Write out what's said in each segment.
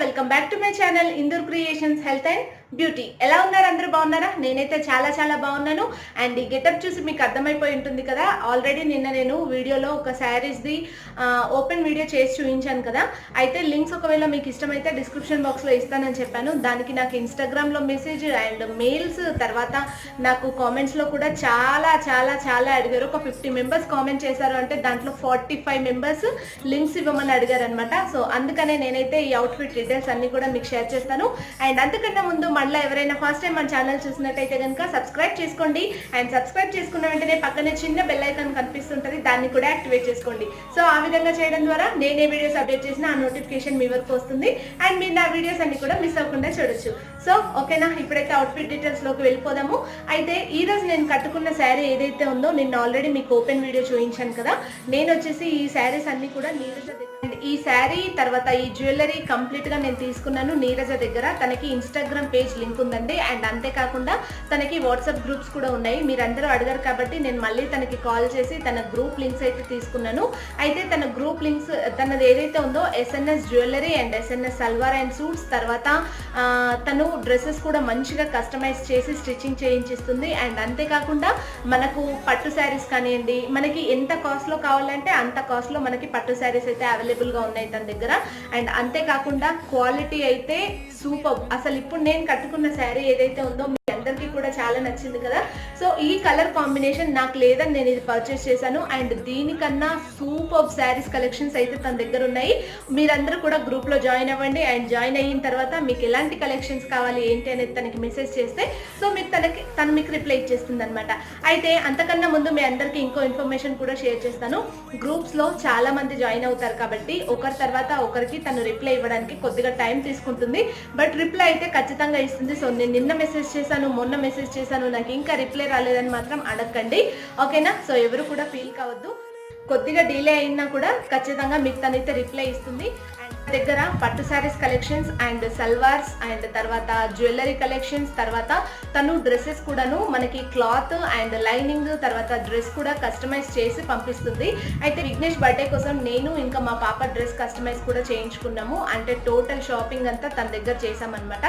Welcome back to my channel Indur creations health and beauty. ఎలా ఉన్నారు? అందరూ బాగున్నారా? నేనైతే చాలా బాగున్నాను. అండ్ ఈ గెటప్ చూసి మీకు అర్థమైపోయి ఉంటుంది కదా. ఆల్రెడీ నిన్న నేను వీడియోలో ఒక శారీస్ది ఓపెన్ వీడియో చేసి చూపించాను కదా. అయితే లింక్స్ ఒకవేళ మీకు ఇష్టమైతే డిస్క్రిప్షన్ బాక్స్లో ఇస్తానని చెప్పాను. దానికి నాకు ఇన్స్టాగ్రామ్లో మెసేజ్ అండ్ మెయిల్స్, తర్వాత నాకు కామెంట్స్లో కూడా చాలా అడిగారు. ఒక 50 మెంబర్స్ కామెంట్ చేశారు అంటే దాంట్లో 45 మెంబర్స్ లింక్స్ ఇవ్వమని అడిగారు అనమాట. సో అందుకనే నేనైతే ఈ అవుట్ఫిట్ డీటెయిల్స్ అన్ని కూడా మీకు షేర్ చేస్తాను. అండ్ అంతకన్నా ముందు మళ్ళీ ఎవరైనా ఫస్ట్ టైం మన ఛానల్ చూసినట్టయితే కనుక సబ్స్క్రైబ్ చేసుకోండి. అండ్ సబ్స్క్రైబ్ చేసుకున్న వెంటనే పక్కనే చిన్న బెల్ ఐకాన్ కనిపిస్తుంటుంది, దాన్ని కూడా యాక్టివేట్ చేసుకోండి. సో ఆ విధంగా చేయడం ద్వారా నేనే వీడియోస్ అప్డేట్ చేసిన ఆ నోటిఫికేషన్ మీ వరకు వస్తుంది. అండ్ మీరు నా వీడియోస్ అన్ని కూడా మిస్ అవ్వకుండా చూడొచ్చు. సో ఓకేనా, ఇప్పుడైతే అవుట్ఫిట్ డీటెయిల్స్ లోకి వెళ్ళిపోదాము. అయితే ఈ రోజు నేను కట్టుకున్న శారీ ఏదైతే ఉందో నిన్న ఆల్రెడీ మీకు ఓపెన్ వీడియో చూపించాను కదా. నేను వచ్చేసి ఈ శారీస్ అన్ని కూడా నీరజ దగ్గర, ఈ శారీ తర్వాత ఈ జ్యువెలరీ కంప్లీట్ గా నేను తీసుకున్నాను నీరజ దగ్గర. తనకి ఇన్స్టాగ్రామ్ పేజ్ లింక్ ఉందండి. అండ్ అంతేకాకుండా తనకి వాట్సాప్ గ్రూప్స్ కూడా ఉన్నాయి. మీరందరూ అడిగారు కాబట్టి నేను మళ్ళీ తనకి కాల్ చేసి తన గ్రూప్ లింక్స్ అయితే తీసుకున్నాను. అయితే తన గ్రూప్ లింక్స్ తనది ఏదైతే ఉందో SNS jewellery and SNS salwar and suits, తర్వాత తను డ్రెస్సెస్ కూడా మంచిగా కస్టమైజ్ చేసి స్టిచ్చింగ్ చేయించిస్తుంది. అండ్ అంతేకాకుండా మనకు పట్టు శారీస్ కానివ్వండి, మనకి ఎంత కాస్ట్లో కావాలంటే అంత కాస్ట్లో మనకి పట్టు శారీస్ అయితే అవైలబుల్గా ఉన్నాయి తన దగ్గర. అండ్ అంతేకాకుండా క్వాలిటీ అయితే సూపర్. అసలు ఇప్పుడు నేను కట్టుకున్న శారీ ఏదైతే ఉందో మీ అందరికీ కూడా చాలా నచ్చింది కదా. సో ఈ కలర్ కాంబినేషన్ నాకు లేదని నేను ఇది పర్చేస్ చేశాను. అండ్ దీనికన్నా సూపర్ శారీస్ కలెక్షన్స్ అయితే తన దగ్గర ఉన్నాయి. మీరందరూ కూడా గ్రూప్లో జాయిన్ అవ్వండి. అండ్ జాయిన్ అయిన తర్వాత మీకు ఎలాంటి కలెక్షన్స్ కావాలి ఏంటి అనేది తనకి మెసేజ్ చేస్తే సో మీకు తను మీకు రిప్లై ఇచ్చేస్తుంది అనమాట. అయితే అంతకన్నా ముందు మీ అందరికీ ఇంకో ఇన్ఫర్మేషన్ కూడా షేర్ చేస్తాను. గ్రూప్స్లో చాలా మంది జాయిన్ అవుతారు కాబట్టి ఒకరి తర్వాత ఒకరికి తను రిప్లై ఇవ్వడానికి కొద్దిగా టైం తీసుకుంటుంది. బట్ రిప్లై అయితే ఖచ్చితంగా ఇస్తుంది. సో నేను నిన్న మెసేజ్ చేశాను, మొన్న మెసేజ్ చేశాను, నాకు ఇంకా రిప్లై రాలేదని మాత్రం అడగండి, ఓకేనా. సో ఎవరు కూడా ఫీల్ కావద్దు. కొద్దిగా డిలే అయినా కూడా ఖచ్చితంగా మీకు తనైతే రిప్లై ఇస్తుంది. దగ్గర పట్టు saris collections and salwars and తర్వాత జ్యువెలరీ కలెక్షన్స్, తర్వాత తను డ్రెస్సెస్ కూడాను మనకి క్లాత్ అండ్ లైనింగ్ తర్వాత డ్రెస్ కూడా కస్టమైజ్ చేసి పంపిస్తుంది. అయితే విఘ్నేష్ బర్త్డే కోసం నేను ఇంకా మా పాప డ్రెస్ కస్టమైజ్ కూడా చేయించుకున్నాము. అంటే టోటల్ షాపింగ్ అంతా తన దగ్గర చేసామన్నమాట.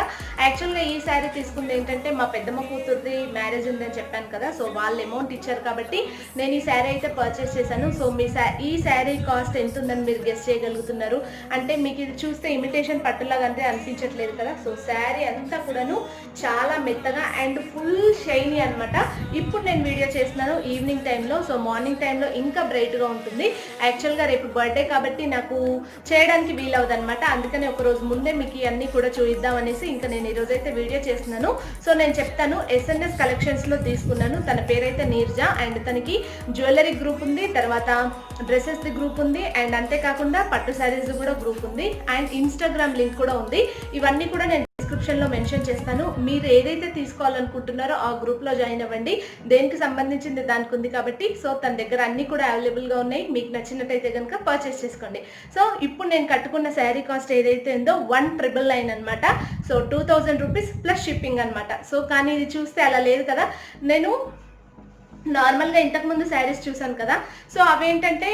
యాక్చువల్గా ఈ శారీ తీసుకుంది ఏంటంటే మా పెద్దమ్మ కూతురుది మ్యారేజ్ ఉందని చెప్పాను కదా. సో వాళ్ళు అమౌంట్ ఇచ్చారు కాబట్టి నేను ఈ శారీ అయితే పర్చేస్ చేశాను. సో ఈ శారీ కాస్ట్ ఎంత ఉందని మీరు గెస్ చేయగలుగుతున్నారు అంటే మీకు ఇది చూస్తే ఇమిటేషన్ పట్టులాగా అంటే అనిపించట్లేదు కదా. సో శారీ అంతా కూడాను చాలా మెత్తగా అండ్ ఫుల్ షైనీ అనమాట. ఇప్పుడు నేను వీడియో చేస్తున్నాను ఈవినింగ్ టైంలో. సో మార్నింగ్ టైంలో ఇంకా బ్రైట్గా ఉంటుంది. యాక్చువల్గా రేపు బర్త్డే కాబట్టి నాకు చేయడానికి వీలవుతుంది అనమాట. అందుకని ఒక రోజు ముందే మీకు ఇవన్నీ కూడా చూద్దాం అనేసి ఇంకా నేను ఈరోజు అయితే వీడియో చేస్తున్నాను. సో నేను చెప్తాను, ఎస్ఎన్ఎస్ కలెక్షన్స్లో తీసుకున్నాను. తన పేరైతే నీర్జా. అండ్ తనకి జ్యువెలరీ గ్రూప్ ఉంది, తర్వాత డ్రెస్సెస్ది గ్రూప్ ఉంది, అండ్ అంతేకాకుండా పట్టు శారీస్ కూడా గ్రూప్ ఉంది, అండ్ ఇన్స్టాగ్రామ్ లింక్ కూడా ఉంది. ఇవన్నీ కూడా నేను డిస్క్రిప్షన్లో మెన్షన్ చేస్తాను. మీరు ఏదైతే తీసుకోవాలనుకుంటున్నారో ఆ గ్రూప్లో జాయిన్ అవ్వండి. దేనికి సంబంధించింది దానికి ఉంది కాబట్టి. సో తన దగ్గర అన్నీ కూడా అవైలబుల్గా ఉన్నాయి. మీకు నచ్చినట్టయితే కనుక పర్చేస్ చేసుకోండి. సో ఇప్పుడు నేను కట్టుకున్న శారీ కాస్ట్ ఏదైతే ఉందో 1999 అనమాట. సో 2000 రూపీస్ ప్లస్ షిప్పింగ్ అనమాట. సో కానీ ఇది చూస్తే అలా లేదు కదా. నేను నార్మల్గా ఇంతకుముందు శారీస్ చూసాను కదా. సో అవేంటంటే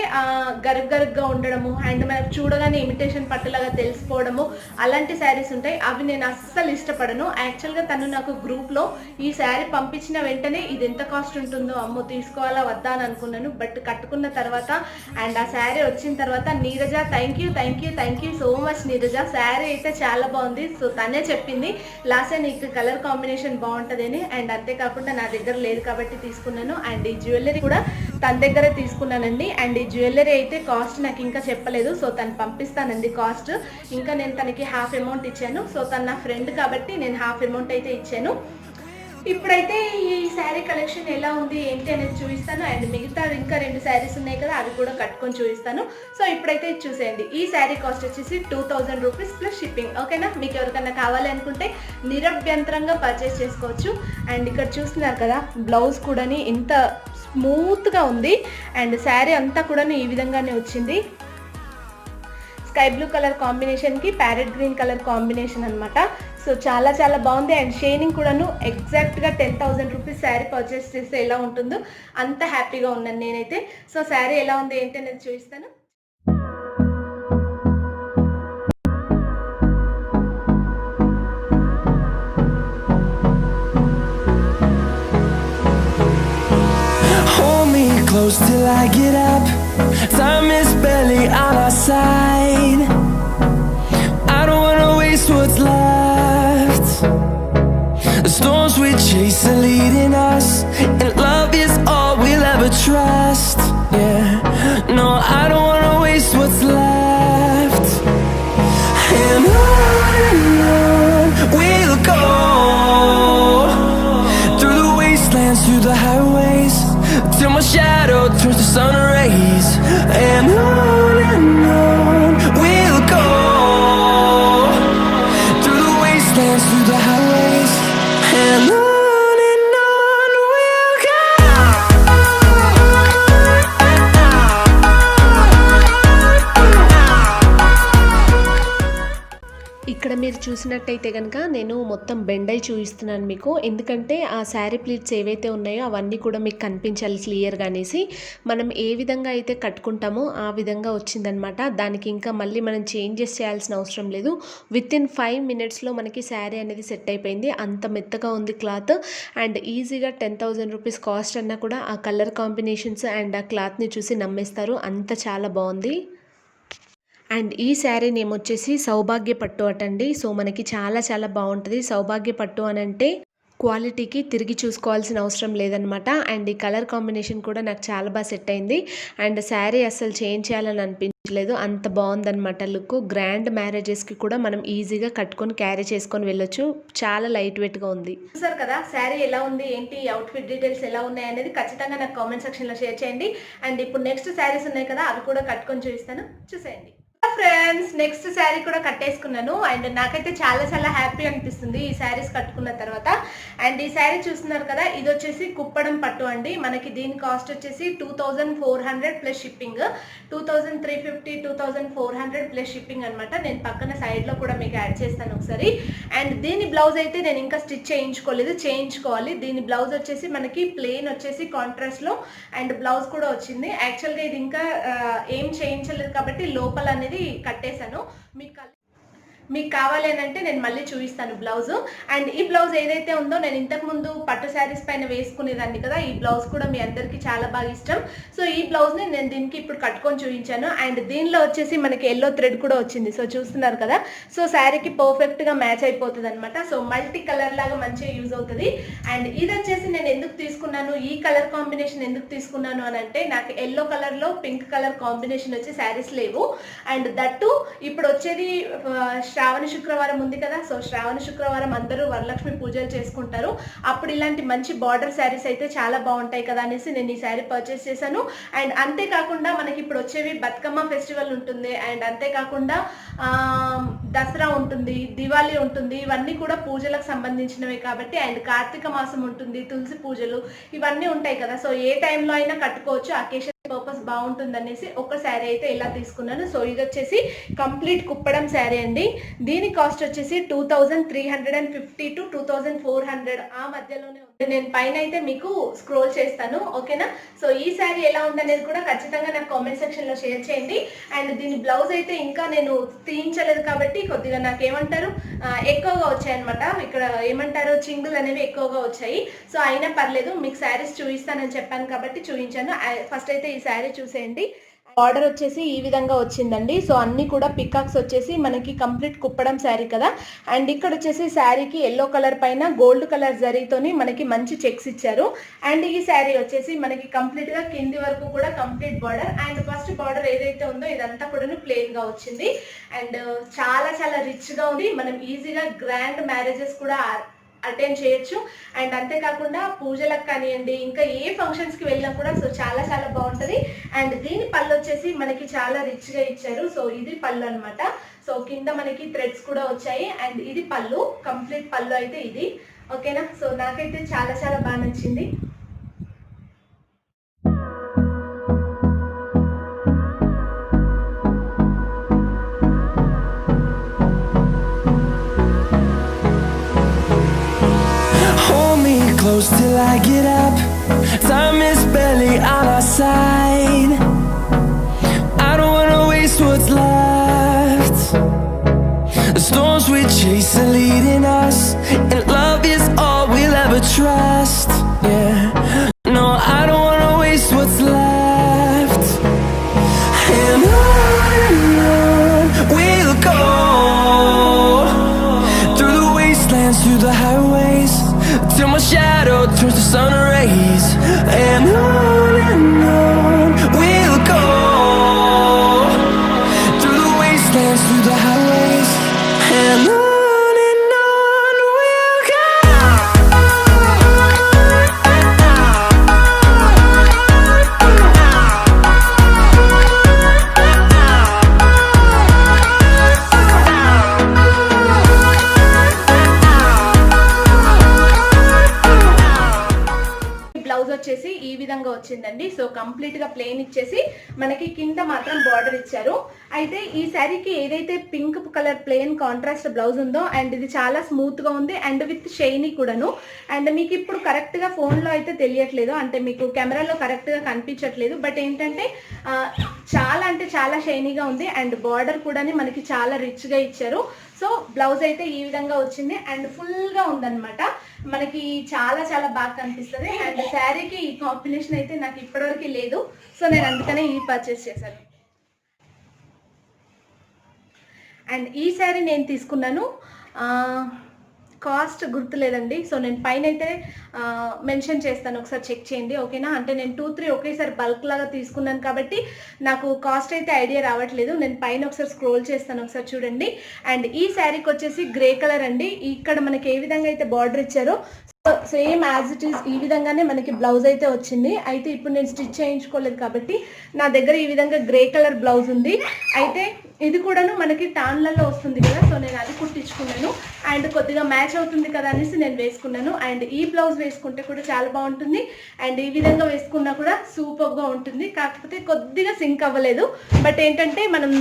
గరుగ్గా ఉండడము అండ్ మనకు చూడగానే ఇమిటేషన్ పట్టులాగా తెలిసిపోవడము అలాంటి శారీస్ ఉంటాయి. అవి నేను అస్సలు ఇష్టపడను. యాక్చువల్గా తను నాకు గ్రూప్లో ఈ శారీ పంపించిన వెంటనే ఇది ఎంత కాస్ట్ ఉంటుందో అమ్మో తీసుకోవాలా వద్దా అని అనుకున్నాను. బట్ కట్టుకున్న తర్వాత అండ్ ఆ శారీ వచ్చిన తర్వాత Neeraja thank you so much Neeraja. Sari అయితే చాలా బాగుంది. సో తనే చెప్పింది లాస్ట్ నీకు కలర్ కాంబినేషన్ బాగుంటుందని. అండ్ అంతేకాకుండా నా దగ్గర లేదు కాబట్టి తీసుకున్నాను. అండ్ ఈ జ్యువెలరీ కూడా తన దగ్గరే తీసుకున్నానండి. అండ్ ఈ జ్యువెలరీ అయితే కాస్ట్ నాకు ఇంకా చెప్పలేదు. సో తను పంపిస్తానండి కాస్ట్. ఇంకా నేను తనకి హాఫ్ అమౌంట్ ఇచ్చాను. సో తను నా ఫ్రెండ్ కాబట్టి నేను హాఫ్ అమౌంట్ అయితే ఇచ్చాను. ఇప్పుడైతే ఈ శారీ కలెక్షన్ ఎలా ఉంది ఏంటి అనేది చూపిస్తాను. అండ్ మిగతా ఇంకా 2 శారీస్ ఉన్నాయి కదా, అవి కూడా కట్టుకొని చూపిస్తాను. సో ఇప్పుడైతే చూసేయండి. ఈ శారీ కాస్ట్ వచ్చేసి 2000 రూపీస్ ప్లస్ షిప్పింగ్, ఓకేనా. మీకు ఎవరికైనా కావాలి అనుకుంటే నిరభ్యంతరంగా పర్చేస్ చేసుకోవచ్చు. అండ్ ఇక్కడ చూస్తున్నారు కదా బ్లౌజ్ కూడా ఇంత స్మూత్గా ఉంది. అండ్ శారీ అంతా కూడా ఈ విధంగానే వచ్చింది. స్కై బ్లూ కలర్ కాంబినేషన్కి ప్యారెట్ గ్రీన్ కలర్ కాంబినేషన్ అనమాట. సో చాలా బాగుంది. అండ్ షైనింగ్ కూడాను ఎగ్జాక్ట్గా 10,000 రూపీస్ శారీ పర్చేస్ చేస్తే ఎలా ఉంటుందో అంత హ్యాపీగా ఉన్నాను నేనైతే. సో శారీ ఎలా ఉంది ఏంటి అనేది చూపిస్తాను. close till I get up. Time is barely on our side. I don't wanna waste what's left. The storms we chase are leading us, and love is all we'll ever trust. Yeah, no, I don't wanna waste what's left. And on we'll go, through the wastelands, through the highways, till my shadow turns to sun rays. And on we'll go, through the wastelands, through the highways, and on we'll go. ఇక్కడ మీరు చూసినట్టయితే కనుక నేను మొత్తం బెండై చూపిస్తున్నాను మీకు, ఎందుకంటే ఆ శారీ ప్లీట్స్ ఏవైతే ఉన్నాయో అవన్నీ కూడా మీకు కనిపించాలి క్లియర్గా అనేసి. మనం ఏ విధంగా అయితే కట్టుకుంటామో ఆ విధంగా వచ్చిందనమాట. దానికి ఇంకా మళ్ళీ మనం చేంజెస్ చేయాల్సిన అవసరం లేదు. వితిన్ 5 minutesలో మనకి శారీ అనేది సెట్ అయిపోయింది. అంత మెత్తగా ఉంది క్లాత్. అండ్ ఈజీగా 10,000 రూపీస్ కాస్ట్ అన్నా కూడా ఆ కలర్ కాంబినేషన్స్ అండ్ ఆ క్లాత్ని చూసి నమ్మేస్తారు. అంత చాలా బాగుంది. అండ్ ఈ శారీ నేమ్ వచ్చేసి సౌభాగ్య పట్టు అటండి. సో మనకి చాలా చాలా బాగుంటుంది. సౌభాగ్య పట్టు అని అంటే క్వాలిటీకి తిరిగి చూసుకోవాల్సిన అవసరం లేదనమాట. అండ్ ఈ కలర్ కాంబినేషన్ కూడా నాకు చాలా బాగా సెట్ అయింది. అండ్ శారీ అస్సలు చేంజ్ చేయాలని అనిపించలేదు, అంత బాగుందనమాట లుక్. గ్రాండ్ మ్యారేజెస్కి కూడా మనం ఈజీగా కట్టుకొని క్యారీ చేసుకొని వెళ్ళొచ్చు. చాలా లైట్ వెయిట్గా ఉంది. చూసారు కదా శారీ ఎలా ఉంది, ఏంటి అవుట్ఫిట్ డీటెయిల్స్ ఎలా ఉన్నాయి అనేది ఖచ్చితంగా నాకు కామెంట్ సెక్షన్లో షేర్ చేయండి. అండ్ ఇప్పుడు నెక్స్ట్ శారీస్ ఉన్నాయి కదా, అవి కూడా కట్టుకొని చూపిస్తాను, చూసేయండి. ఫ్రెండ్స్, నెక్స్ట్ శారీ కూడా కట్టేసుకున్నాను. అండ్ నాకైతే చాలా చాలా హ్యాపీ అనిపిస్తుంది ఈ శారీస్ కట్టుకున్న తర్వాత. అండ్ ఈ శారీ చూస్తున్నారు కదా, ఇది వచ్చేసి కుప్పడం పట్టు అండి. మనకి దీని కాస్ట్ వచ్చేసి 2400 ప్లస్ షిప్పింగ్. 2350, 2400 ప్లస్ షిప్పింగ్ అనమాట. నేను పక్కన సైడ్లో కూడా మీకు యాడ్ చేస్తాను ఒకసారి. అండ్ దీని బ్లౌజ్ అయితే నేను ఇంకా స్టిచ్ చేయించుకోలేదు, చేయించుకోవాలి. దీని బ్లౌజ్ వచ్చేసి మనకి ప్లెయిన్ వచ్చేసి కాంట్రాస్ట్లో అండ్ బ్లౌజ్ కూడా వచ్చింది. యాక్చువల్గా ఇది ఇంకా ఏం చేయించలేదు కాబట్టి లోపల అనేది కట్టేశాను. మీకు కావాలి అని అంటే నేను మళ్ళీ చూపిస్తాను బ్లౌజ్. అండ్ ఈ బ్లౌజ్ ఏదైతే ఉందో నేను ఇంతకుముందు పట్టు శారీస్ పైన వేసుకునేదాన్ని కదా, ఈ బ్లౌజ్ కూడా మీ అందరికీ చాలా బాగా ఇష్టం. సో ఈ బ్లౌజ్ని నేను దీనికి ఇప్పుడు కట్టుకొని చూపించాను. అండ్ దీనిలో వచ్చేసి మనకి ఎల్లో థ్రెడ్ కూడా వచ్చింది. సో చూస్తున్నారు కదా, సో శారీకి పర్ఫెక్ట్గా మ్యాచ్ అయిపోతుంది అనమాట. సో మల్టీ కలర్ లాగా మంచిగా యూజ్ అవుతుంది. అండ్ ఇది వచ్చేసి నేను ఎందుకు తీసుకున్నాను, ఈ కలర్ కాంబినేషన్ ఎందుకు తీసుకున్నాను అని అంటే, నాకు ఎల్లో కలర్లో పింక్ కలర్ కాంబినేషన్ వచ్చి శారీస్ లేవు. అండ్ దట్టు ఇప్పుడు వచ్చేది శ్రావణ శుక్రవారం ఉంది కదా. సో శ్రావణ శుక్రవారం అందరూ వరలక్ష్మి పూజలు చేసుకుంటారు. అప్పుడు ఇలాంటి మంచి బార్డర్ శారీస్ అయితే చాలా బాగుంటాయి కదా అనేసి నేను ఈ శారీ పర్చేస్ చేశాను. అండ్ అంతేకాకుండా మనకి ఇప్పుడు వచ్చేవి బతుకమ్మ ఫెస్టివల్ ఉంటుంది, అండ్ అంతేకాకుండా దసరా ఉంటుంది, దివాళీ ఉంటుంది. ఇవన్నీ కూడా పూజలకు సంబంధించినవి కాబట్టి. అండ్ కార్తీక మాసం ఉంటుంది, తులసి పూజలు ఇవన్నీ ఉంటాయి కదా. సో ఏ టైంలో అయినా కట్టుకోవచ్చు, అకేషన్ పర్పస్ బాగుంటుంది అనేసి ఒక శారీ అయితే ఇలా తీసుకున్నాను. సో ఇది వచ్చేసి కంప్లీట్ కుప్పడం శారీ అండి. దీని కాస్ట్ వచ్చేసి 2350 to 2400 ఆ మధ్యలోనే ఉంది. నేను పైన అయితే మీకు స్క్రోల్ చేస్తాను, ఓకేనా. సో ఈ శారీ ఎలా ఉందనేది కూడా ఖచ్చితంగా నాకు కామెంట్ సెక్షన్ లో షేర్ చేయండి. అండ్ దీని బ్లౌజ్ అయితే ఇంకా నేను తీయించలేదు కాబట్టి కొద్దిగా నాకు ఏమంటారు ఎక్కువగా వచ్చాయన్నమాట. ఇక్కడ ఏమంటారు చింగులు అనేవి ఎక్కువగా వచ్చాయి. సో అయినా పర్లేదు, మీకు శారీస్ చూపిస్తానని చెప్పాను కాబట్టి చూపించాను. ఫస్ట్ అయితే ఈ శారీ చూసేయండి. బార్డర్ వచ్చేసి ఈ విధంగా వచ్చిందండి. సో అన్ని కూడా పికాక్స్ వచ్చేసి మనకి కంప్లీట్ కుప్పడం శారీ కదా. అండ్ ఇక్కడ వచ్చేసి శారీకి ఎల్లో కలర్ పైన గోల్డ్ కలర్ జరీతోని మనకి మంచి చెక్స్ ఇచ్చారు. అండ్ ఈ శారీ వచ్చేసి మనకి కంప్లీట్ గా కింది వరకు కూడా complete border. And first border ఏదైతే ఉందో ఇదంతా కూడా ప్లెయిన్ గా వచ్చింది. అండ్ చాలా చాలా రిచ్ గా ఉంది. మనం ఈజీగా గ్రాండ్ మ్యారేజెస్ కూడా అటెండ్ చేయొచ్చు. అండ్ అంతేకాకుండా పూజలకు కానివ్వండి, ఇంకా ఏ ఫంక్షన్స్కి వెళ్ళినా కూడా సో చాలా చాలా బాగుంటుంది. అండ్ దీని పళ్ళు వచ్చేసి మనకి చాలా రిచ్గా ఇచ్చారు. సో ఇది పళ్ళు అనమాట. సో కింద మనకి థ్రెడ్స్ కూడా వచ్చాయి. అండ్ ఇది పళ్ళు, కంప్లీట్ పళ్ళు అయితే ఇది, ఓకేనా. సో నాకైతే చాలా చాలా బాగా నచ్చింది. Close till I get up. Time is barely on our side. I don't wanna waste what's left. The storms we chase are leading us, and love is all we'll ever trust. Yeah, no, I don't wanna waste what's left. and on we'll go, through the wastelands, through the highways, and on we'll go. Blouse వచ్చేసి ఈ విధంగా వచ్చిందండి. So complete గా plain ఇచ్చేసి మనకి కింద మాత్రం border ఇచ్చారు. అయితే ఈ శారీకి ఏదైతే pink colour plain contrast blouse ఉందో అండ్ ఇది చాలా స్మూత్ గా ఉంది అండ్ విత్ షైనీ కూడాను. అండ్ మీకు ఇప్పుడు కరెక్ట్ గా ఫోన్ లో అయితే తెలియట్లేదు, అంటే మీకు కెమెరాలో కరెక్ట్ గా కనిపించట్లేదు, బట్ ఏంటంటే చాలా అంటే చాలా షైనీగా ఉంది అండ్ బార్డర్ కూడా మనకి చాలా రిచ్ గా ఇచ్చారు. సో బ్లౌజ్ అయితే ఈ విధంగా వచ్చింది అండ్ ఫుల్ గా ఉందన్నమాట. మనకి చాలా చాలా బాగా కనిపిస్తుంది అండ్ శారీకి ఈ కాంబినేషన్ అయితే నాకు ఇప్పటివరకు లేదు. సో నేను అందుకనే ఈ పర్చేస్ చేశాను. అండ్ ఈ శారీ నేను తీసుకున్నాను, కాస్ట్ గుర్తులేదండి. సో నేను పైన అయితే మెన్షన్ చేస్తాను, ఒకసారి చెక్ చేయండి ఓకేనా. అంటే నేను 2-3 ఒకేసారి బల్క్ లాగా తీసుకున్నాను కాబట్టి నాకు కాస్ట్ అయితే ఐడియా రావట్లేదు. నేను పైన ఒకసారి స్క్రోల్ చేస్తాను, ఒకసారి చూడండి. అండ్ ఈ శారీకి వచ్చేసి గ్రే కలర్ అండి. ఇక్కడ మనకి ఏ విధంగా అయితే బార్డర్ ఇచ్చారో సేమ్ యాజ్ ఇట్ ఈస్ ఈ విధంగానే మనకి బ్లౌజ్ అయితే వచ్చింది. అయితే ఇప్పుడు నేను స్టిచ్ చేయించుకోలేదు కాబట్టి నా దగ్గర ఈ విధంగా గ్రే కలర్ బ్లౌజ్ ఉంది. అయితే ఇది కూడాను మనకి టాన్లలో వస్తుంది కదా, సో నేను అది కుట్టించుకున్నాను అండ్ కొద్దిగా మ్యాచ్ అవుతుంది కదా అనేసి నేను వేసుకున్నాను. అండ్ ఈ బ్లౌజ్ వేసుకుంటే కూడా చాలా బాగుంటుంది అండ్ ఈ విధంగా వేసుకున్నా కూడా సూపర్గా ఉంటుంది. కాకపోతే కొద్దిగా సింక్ అవ్వలేదు, బట్ ఏంటంటే మనం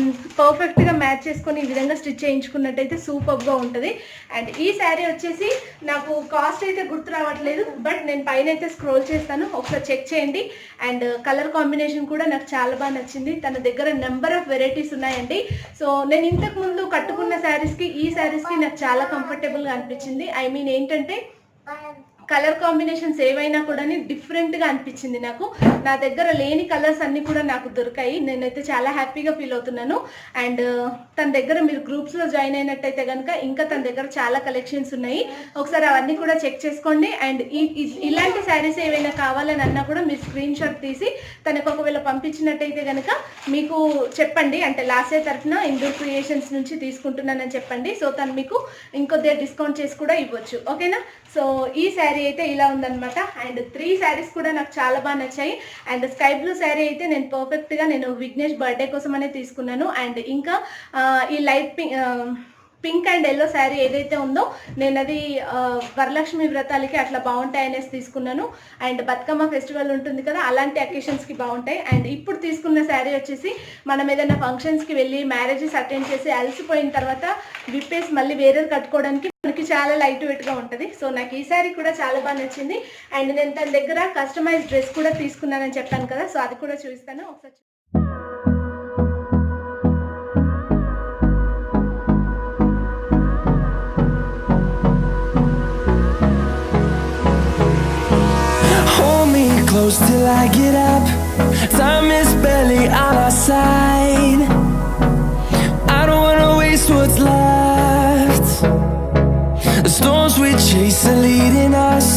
పర్ఫెక్ట్గా మ్యాచ్ చేసుకొని ఈ విధంగా స్టిచ్ చేయించుకున్నట్టయితే సూపర్గా ఉంటుంది. అండ్ ఈ శారీ వచ్చేసి నాకు కాస్ట్ అయితే గుర్తు రావట్లేదు, బట్ నేను పైన అయితే స్క్రోల్ చేస్తాను, ఒకసారి చెక్ చేయండి. అండ్ కలర్ కాంబినేషన్ కూడా నాకు చాలా బాగా నచ్చింది. తన దగ్గర నెంబర్ ఆఫ్ వెరైటీస్ ఉన్నాయండి. సో నేను ఇంతకు ముందు కట్టుకున్న శారీస్కి ఈ శారీస్కి నాకు చాలా కంఫర్టబుల్గా అనిపించింది. ఐ మీన్ ఏంటంటే కలర్ కాంబినేషన్స్ ఏవైనా కూడా డిఫరెంట్గా అనిపించింది నాకు. నా దగ్గర లేని కలర్స్ అన్నీ కూడా నాకు దొరికాయి. నేనైతే చాలా హ్యాపీగా ఫీల్ అవుతున్నాను. అండ్ తన దగ్గర మీరు గ్రూప్స్లో జాయిన్ అయినట్టయితే కనుక ఇంకా తన దగ్గర చాలా కలెక్షన్స్ ఉన్నాయి, ఒకసారి అవన్నీ కూడా చెక్ చేసుకోండి. అండ్ ఇలాంటి శారీస్ ఏవైనా కావాలని అన్నా కూడా మీరు స్క్రీన్ షాట్ తీసి తనకు ఒకవేళ పంపించినట్టయితే కనుక మీకు చెప్పండి, అంటే లాస్ట్ ఇయర్ తరఫున ఇండోర్ క్రియేషన్స్ నుంచి తీసుకుంటున్నానని చెప్పండి. సో తను మీకు ఇంకొద్దిగా డిస్కౌంట్ చేసి కూడా ఇవ్వచ్చు ఓకేనా. సో ఈ శారీ అయితే ఇలా ఉందన్నమాట. అండ్ 3 శారీస్ కూడా నాకు చాలా బాగా నచ్చాయి. అండ్ స్కై బ్లూ శారీ అయితే నేను పర్ఫెక్ట్గా నేను విఘ్నేష్ బర్త్డే కోసం అనే తీసుకున్నాను. అండ్ ఇంకా ఈ light pink and yellow sari ఏదైతే ఉందో నేను అది వరలక్ష్మి వ్రతాలకి అట్లా బాగుంటాయి అనేసి తీసుకున్నాను. అండ్ బతుకమ్మ ఫెస్టివల్ ఉంటుంది కదా, అలాంటి అకేషన్స్కి బాగుంటాయి. అండ్ ఇప్పుడు తీసుకున్న శారీ వచ్చేసి మనం ఏదైనా ఫంక్షన్స్కి వెళ్ళి మ్యారేజెస్ అటెండ్ చేసి అలసిపోయిన తర్వాత విప్పేసి మళ్ళీ వేరేది కట్టుకోవడానికి మనకి చాలా లైట్ వెయిట్గా ఉంటుంది. సో నాకు ఈ శారీ కూడా చాలా బాగా నచ్చింది. అండ్ నేను తన దగ్గర కస్టమైజ్ డ్రెస్ కూడా తీసుకున్నానని చెప్పాను కదా, సో అది కూడా చూపిస్తాను ఒకసారి. Close till I get up, time is barely on our side. I don't wanna waste what's left. The storms we chase are leading us,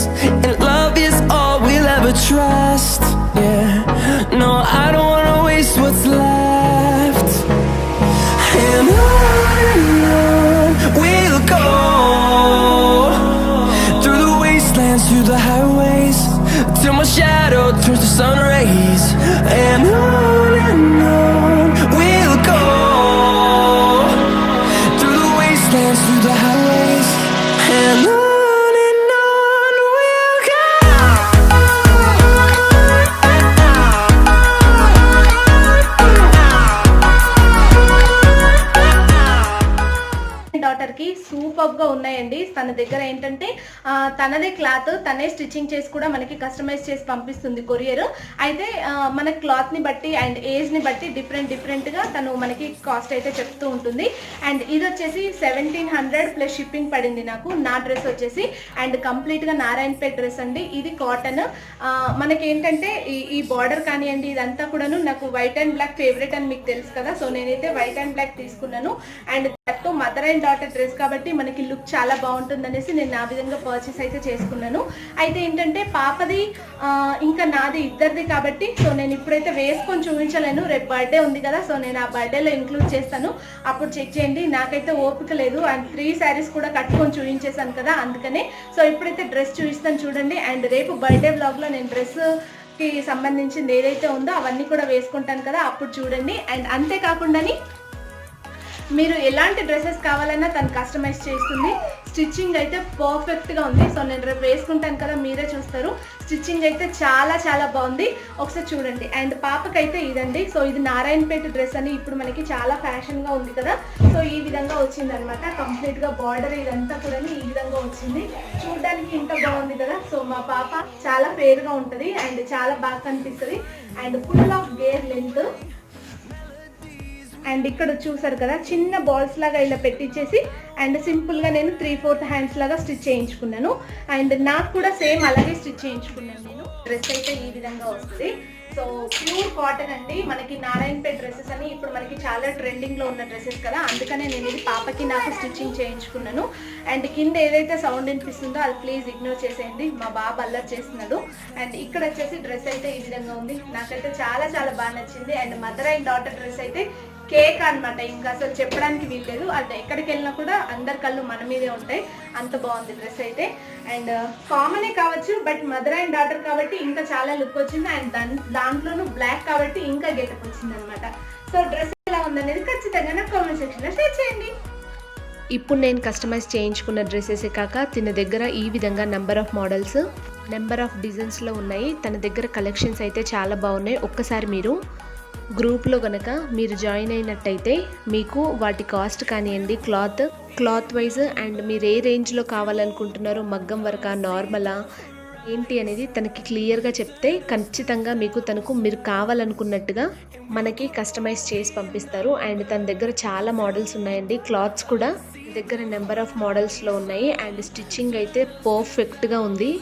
and love is all we'll ever trust. Yeah, no, I don't wanna waste what's left. And on we'll go, through the wastelands, through the highways, till my shadow turns to sun rays. And on we'll go, through the wastelands, through the highways, and on we'll go. డాటర్కి సూపర్గా ఉన్నాయండి. తన దగ్గర ఏంటంటే తనదే cloth తనే stitching చేసి కూడా మనకి కస్టమైజ్ చేసి పంపిస్తుంది కొరియర్. అయితే మన క్లాత్ని బట్టి అండ్ ఏజ్ని బట్టి డిఫరెంట్గా తను మనకి కాస్ట్ అయితే చెప్తూ ఉంటుంది. అండ్ ఇది వచ్చేసి 1700 ప్లస్ షిప్పింగ్ పడింది నాకు. నా డ్రెస్ వచ్చేసి అండ్ కంప్లీట్గా నారాయణపేట్ డ్రెస్ అండి. ఇది కాటన్. మనకి ఏంటంటే ఈ బార్డర్ కానివ్వండి ఇదంతా కూడాను నాకు వైట్ అండ్ బ్లాక్ ఫేవరెట్ అని మీకు తెలుసు కదా, సో నేనైతే వైట్ అండ్ బ్లాక్ తీసుకున్నాను. And that mother and daughter dress కాబట్టి మనకి లుక్ చాలా బాగుంటుంది. బాగుంటుందనేసి నేను ఆ విధంగా పర్చేస్ అయితే చేసుకున్నాను. అయితే ఏంటంటే పాపది ఇంకా నాది ఇద్దరిది కాబట్టి సో నేను ఇప్పుడైతే వేసుకొని చూపించలేను. రేపు బర్త్డే ఉంది కదా, సో నేను ఆ బర్త్డేలో ఇంక్లూడ్ చేస్తాను, అప్పుడు చెక్ చేయండి. నాకైతే ఓపిక లేదు అండ్ 3 శారీస్ కూడా కట్టుకొని చూపించేసాను కదా, అందుకనే. సో ఇప్పుడైతే డ్రెస్ చూపిస్తాను చూడండి. అండ్ రేపు బర్త్డే వ్లాగ్లో నేను డ్రెస్కి సంబంధించింది ఏదైతే ఉందో అవన్నీ కూడా వేసుకుంటాను కదా, అప్పుడు చూడండి. అండ్ అంతేకాకుండాని మీరు ఎలాంటి డ్రెస్సెస్ కావాలన్నా తను కస్టమైజ్ చేస్తుంది. స్టిచ్చింగ్ అయితే పర్ఫెక్ట్గా ఉంది. సో నేను రేపు వేసుకుంటాను కదా, మీరే చూస్తారు. స్టిచ్చింగ్ అయితే చాలా చాలా బాగుంది, ఒకసారి చూడండి. అండ్ పాపకైతే ఇదండి. సో ఇది నారాయణపేట డ్రెస్ అని ఇప్పుడు మనకి చాలా ఫ్యాషన్గా ఉంది కదా, సో ఈ విధంగా వచ్చింది అనమాట. కంప్లీట్గా బార్డర్ ఇదంతా కూడా ఈ విధంగా వచ్చింది. చూడడానికి ఇంత బాగుంది కదా. సో మా పాప చాలా ఫేర్గా ఉంటుంది అండ్ చాలా బాగా కనిపిస్తుంది. And full of gear length. And ఇక్కడ చూసారు కదా, చిన్న బాల్స్ లాగా ఇలా పెట్టించేసి అండ్ సింపుల్గా నేను 3/4 హ్యాండ్స్ లాగా స్టిచ్ చేయించుకున్నాను. అండ్ నాకు కూడా సేమ్ అలాగే స్టిచ్ చేయించుకున్నాను నేను. డ్రెస్ అయితే ఈ విధంగా వస్తుంది. సో ప్యూర్ కాటన్ అండి. మనకి నారాయణపేట డ్రెస్సెస్ అని ఇప్పుడు మనకి చాలా ట్రెండింగ్లో ఉన్న డ్రెస్సెస్ కదా, అందుకనే నేను ఇది పాపకి నాకు స్టిచ్చింగ్ చేయించుకున్నాను. అండ్ కింద ఏదైతే సౌండ్ వినిపిస్తుందో అది ప్లీజ్ ఇగ్నోర్ చేసేయండి, మా బాబు అల్లరి చేస్తున్నాడు. అండ్ ఇక్కడ వచ్చేసి డ్రెస్ అయితే ఈ విధంగా ఉంది. నాకైతే చాలా చాలా బాగా నచ్చింది. And mother and daughter dress అయితే కేక్ అనమాట, ఇంకా అసలు చెప్పడానికి వీల్లేదు. అది ఎక్కడికి వెళ్ళినా కూడా అందరి కళ్ళు మన మీదే ఉంటాయి, అంత బాగుంది డ్రెస్ అయితే. అండ్ కామనే కావచ్చు, బట్ మదర్ అండ్ డాటర్ కాబట్టి ఇంకా చాలా లుక్ వచ్చింది. అండ్ దాంట్లోనూ బ్లాక్ కాబట్టి ఇంకా గెటప్ వచ్చింది అనమాట. సో డ్రెస్ ఎలా ఉందనేది ఖచ్చితంగా నాకు కామెంట్ సెక్షన్లో షేర్ చేయండి. ఇప్పుడు నేను కస్టమైజ్ చేయించుకున్న డ్రెస్సెసే కాక తన దగ్గర ఈ విధంగా number of models, number of డిజైన్స్లో ఉన్నాయి. తన దగ్గర కలెక్షన్స్ అయితే చాలా బాగున్నాయి. ఒక్కసారి మీరు గ్రూప్లో కనుక మీరు జాయిన్ అయినట్టయితే మీకు వాటి కాస్ట్ కానివ్వండి, క్లాత్ వైజ్ అండ్ మీరు ఏ రేంజ్లో కావాలనుకుంటున్నారో, మగ్గం వర్కా, నార్మలా ఏంటి అనేది తనకి క్లియర్గా చెప్తే ఖచ్చితంగా మీకు తనకు మీరు కావాలనుకున్నట్టుగా మనకి కస్టమైజ్ చేసి పంపిస్తారు. అండ్ తన దగ్గర చాలా మోడల్స్ ఉన్నాయండి. క్లాత్స్ కూడా దగ్గర నెంబర్ ఆఫ్ మోడల్స్లో ఉన్నాయి. అండ్ స్టిచ్చింగ్ అయితే పర్ఫెక్ట్గా ఉంది.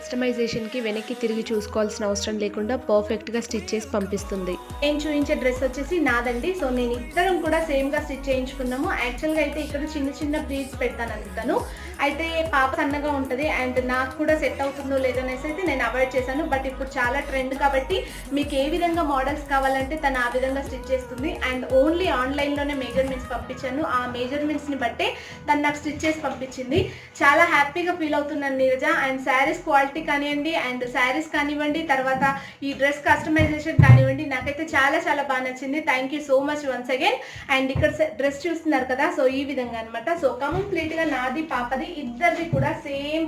కస్టమైజేషన్కి వెనక్కి తిరిగి చూసుకోవాల్సిన అవసరం లేకుండా పర్ఫెక్ట్గా స్టిచ్ చేసి పంపిస్తుంది. నేను చూపించే డ్రెస్ వచ్చేసి నాదండి. సో నేను ఇద్దరం కూడా సేమ్గా స్టిచ్ చేయించుకున్నాము. యాక్చువల్గా అయితే ఇక్కడ చిన్న చిన్న ప్లీట్స్ పెడతాను అందుకను. అయితే పాప సన్నగా ఉంటుంది అండ్ నాకు కూడా సెట్ అవుతుందో లేదనేసి అయితే నేను అవాయిడ్ చేశాను. బట్ ఇప్పుడు చాలా ట్రెండ్ కాబట్టి మీకు ఏ విధంగా మోడల్స్ కావాలంటే తను ఆ విధంగా స్టిచ్ చేస్తుంది. అండ్ ఓన్లీ ఆన్లైన్లోనే మెజర్మెంట్స్ పంపించాను. ఆ మెజర్మెంట్స్ని బట్టే తను నాకు స్టిచ్ చేసి పంపించింది. చాలా హ్యాపీగా ఫీల్ అవుతున్నాను నీరజ. అండ్ శారీస్ క్వాలిటీ కానివ్వండి అండ్ శారీస్ కానివ్వండి, తర్వాత ఈ డ్రెస్ కస్టమైజేషన్ కానివ్వండి, నాకైతే చాలా చాలా బాగా నచ్చింది. Thank you so much once again. And ఇక్కడ డ్రెస్ చూస్తున్నారు కదా, సో ఈ విధంగా అనమాట. సో కంప్లీట్గా నాది పాపది ఇద్దరిది కూడా సేమ్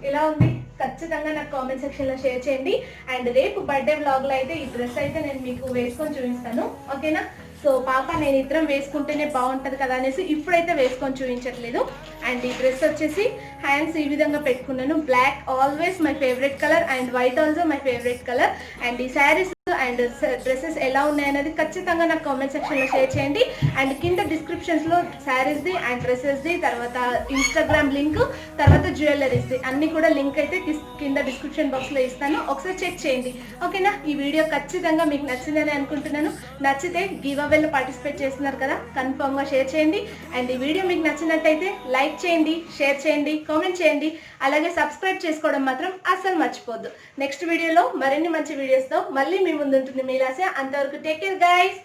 ఎలా ఉంది ఖచ్చితంగా నాకు కామెంట్ సెక్షన్లో షేర్ చేయండి. అండ్ రేపు బర్త్డే వ్లాగ్లో అయితే ఈ డ్రెస్ అయితే నేను మీకు వేసుకొని చూపిస్తాను, ఓకేనా. సో పాప నేను ఇద్దరం వేసుకుంటేనే బాగుంటుంది కదా అనేసి ఇప్పుడైతే వేసుకొని చూపించట్లేదు. అండ్ ఈ డ్రెస్ వచ్చేసి హ్యాండ్స్ ఈ విధంగా పెట్టుకున్నాను. Black always my favourite colour and white also my favourite colour. And ఈ శారీస్ అండ్ డ్రెస్సెస్ ఎలా ఉన్నాయనేది ఖచ్చితంగా నాకు కామెంట్ సెక్షన్లో షేర్ చేయండి. అండ్ కింద డిస్క్రిప్షన్స్లో శారీస్ది అండ్ డ్రెస్సెస్ది, తర్వాత ఇన్స్టాగ్రామ్ లింక్, తర్వాత జ్యువెలరీస్ది అన్ని కూడా లింక్ అయితే కింద డిస్క్రిప్షన్ బాక్స్లో ఇస్తాను, ఒకసారి చెక్ చేయండి, ఓకేనా. ఈ వీడియో ఖచ్చితంగా మీకు నచ్చిందని అనుకుంటున్నాను. నచ్చితే గివ్ అవేలో పార్టిసిపేట్ చేస్తున్నారు కదా, కన్ఫర్మ్గా షేర్ చేయండి. అండ్ ఈ వీడియో మీకు నచ్చినట్టయితే లైక్ చేయండి, షేర్ చేయండి, కామెంట్ చేయండి, అలాగే సబ్స్క్రైబ్ చేసుకోవడం మాత్రం అస్సలు మర్చిపోద్దు. నెక్స్ట్ వీడియోలో మరిన్ని మంచి వీడియోస్తో మళ్ళీ మీ ముందు ఉంటుంది మీ లాస్య. అంతవరకు take care guys,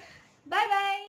bye bye.